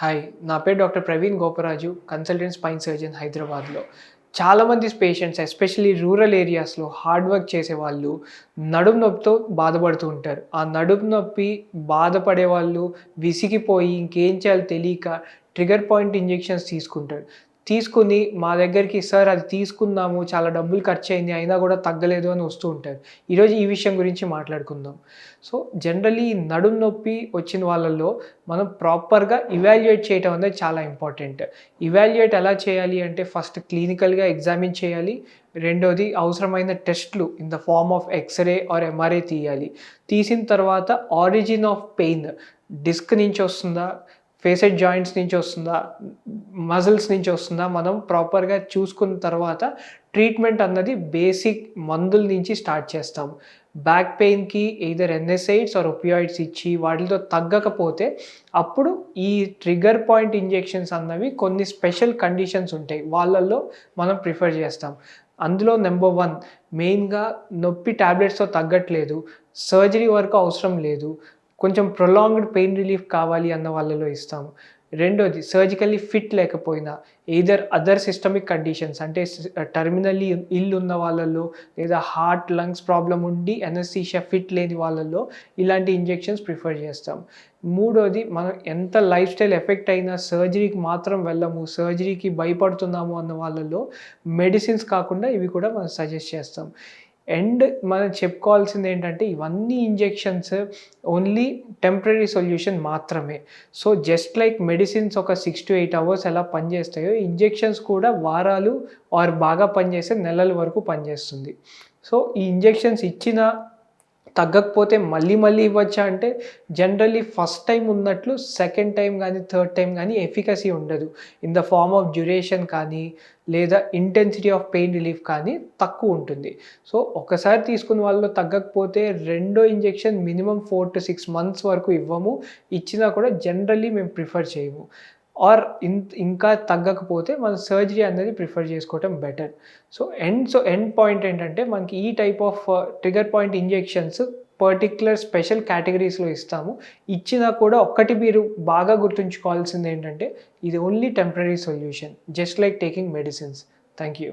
Hi, నా పేరు doctor Praveen Goparaju, consultant spine surgeon హైదరాబాద్‌లో. చాలామంది పేషెంట్స్ ఎస్పెషల్లీ రూరల్ ఏరియాస్‌లో హార్డ్ వర్క్ చేసేవాళ్ళు నడుము నొప్పితో బాధపడుతూ ఉంటారు. ఆ నడుము నొప్పి బాధపడేవాళ్ళు విసిగిపోయి ఇంకేం చేయాలో తెలియక ట్రిగ్గర్ పాయింట్ ఇంజెక్షన్స్ తీసుకుంటారు. తీసుకొని మా దగ్గరికి సార్ అది తీసుకున్నాము, చాలా డబ్బులు ఖర్చయింది అయినా కూడా తగ్గలేదు అని వస్తూ ఉంటారు. ఈరోజు ఈ విషయం గురించి మాట్లాడుకుందాం. సో, జనరల్లీ నడుము నొప్పి వచ్చిన వాళ్ళలో మనం ప్రాపర్‌గా ఇవాల్యుయేట్ చేయటం అనేది చాలా ఇంపార్టెంట్. ఇవాల్యుయేట్ ఎలా చేయాలి అంటే ఫస్ట్ క్లినికల్‌గా ఎగ్జామిన్ చేయాలి. రెండోది అవసరమైన టెస్ట్‌లు in the form of x ray or MRI తీయాలి. తీసిన తర్వాత ఆరిజిన్ ఆఫ్ పెయిన్ డిస్క్ నుంచి వస్తుందా? ఫేసెడ్ జాయింట్స్ నుంచి వస్తుందా? మజిల్స్ నుంచి వస్తుందా? మనం ప్రాపర్‌గా చూసుకున్న తర్వాత ట్రీట్మెంట్ అన్నది బేసిక్ మందుల నుంచి స్టార్ట్ చేస్తాం. బ్యాక్ పెయిన్‌కి ఎయిదర్ ఎన్ఎస్ఐడ్స్ ఆర్ ఒపియాయిడ్స్ ఇచ్చి వాటితో తగ్గకపోతే అప్పుడు ఈ ట్రిగ్గర్ పాయింట్ ఇంజెక్షన్స్ అన్నవి కొన్ని స్పెషల్ కండిషన్స్ ఉంటాయి. వాళ్ళల్లో మనం ప్రిఫర్ చేస్తాం. అందులో నంబర్ 1 మెయిన్‌గా నొప్పి టాబ్లెట్స్‌తో తగ్గట్లేదు. సర్జరీ వరకు అవసరం లేదు. కొంచెం ప్రొలాంగ్డ్ పెయిన్ రిలీఫ్ కావాలి అన్న వాళ్ళలో ఇస్తాము. రెండోది సర్జికల్లీ ఫిట్ లేకపోయినా ఎయిదర్ అదర్ సిస్టమిక్ కండిషన్స్ అంటే టెర్మినల్లీ ఇల్ ఉన్న వాళ్ళలో లేదా హార్ట్, లంగ్స్ ప్రాబ్లమ్ ఉండి అనస్థీషియా ఫిట్ లేని వాళ్ళలో ఇలాంటి ఇంజెక్షన్స్ ప్రిఫర్ చేస్తాం. మూడోది మనం ఎంత లైఫ్ స్టైల్ ఎఫెక్ట్ అయినా సర్జరీకి మాత్రం వెళ్ళము, సర్జరీకి భయపడుతున్నాము అన్న వాళ్ళలో మెడిసిన్స్ కాకుండా ఇవి కూడా మనం సజెస్ట్ చేస్తాం. అండ్ మనం చెప్పుకోవాల్సింది ఏంటంటే ఇవన్నీ ఇంజెక్షన్స్ ఓన్లీ టెంపరరీ సొల్యూషన్ మాత్రమే. సో, జస్ట్ లైక్ మెడిసిన్స్ ఒక 6-8 అవర్స్ ఎలా పనిచేస్తాయో ఇంజెక్షన్స్ కూడా వారాలు ఆర్ బాగా పనిచేస్తే నెలల వరకు పనిచేస్తుంది. సో, ఈ ఇంజెక్షన్స్ ఇచ్చిన తగ్గకపోతే మళ్ళీ మళ్ళీ ఇవ్వచ్చా అంటే జనరల్లీ ఫస్ట్ టైమ్ ఉన్నట్లు సెకండ్ టైమ్ గానీ, థర్డ్ టైమ్ గానీ ఎఫికసీ ఉండదు. In the form of duration కానీ లేదా ఇంటెన్సిటీ ఆఫ్ పెయిన్ రిలీఫ్ కానీ తక్కువ ఉంటుంది. సో, ఒకసారి తీసుకున్న వాళ్ళలో తగ్గకపోతే రెండో ఇంజెక్షన్ మినిమమ్ 4-6 మంత్స్ వరకు ఇవ్వము. ఇచ్చినా కూడా జనరల్లీ మేము ప్రిఫర్ చేయము. ఆర్ ఇంకా తగ్గకపోతే మనం సర్జరీ అనేది ప్రిఫర్ చేసుకోవటం బెటర్. ఎండ్ పాయింట్ ఏంటంటే మనకి ఈ type of trigger point injections particular special కేటగిరీస్‌లో ఇస్తాము. ఇచ్చినా కూడా ఒక్కటి మీరు బాగా గుర్తుంచుకోవాల్సింది ఏంటంటే ఇది only temporary solution. Just like taking medicines. Thank you.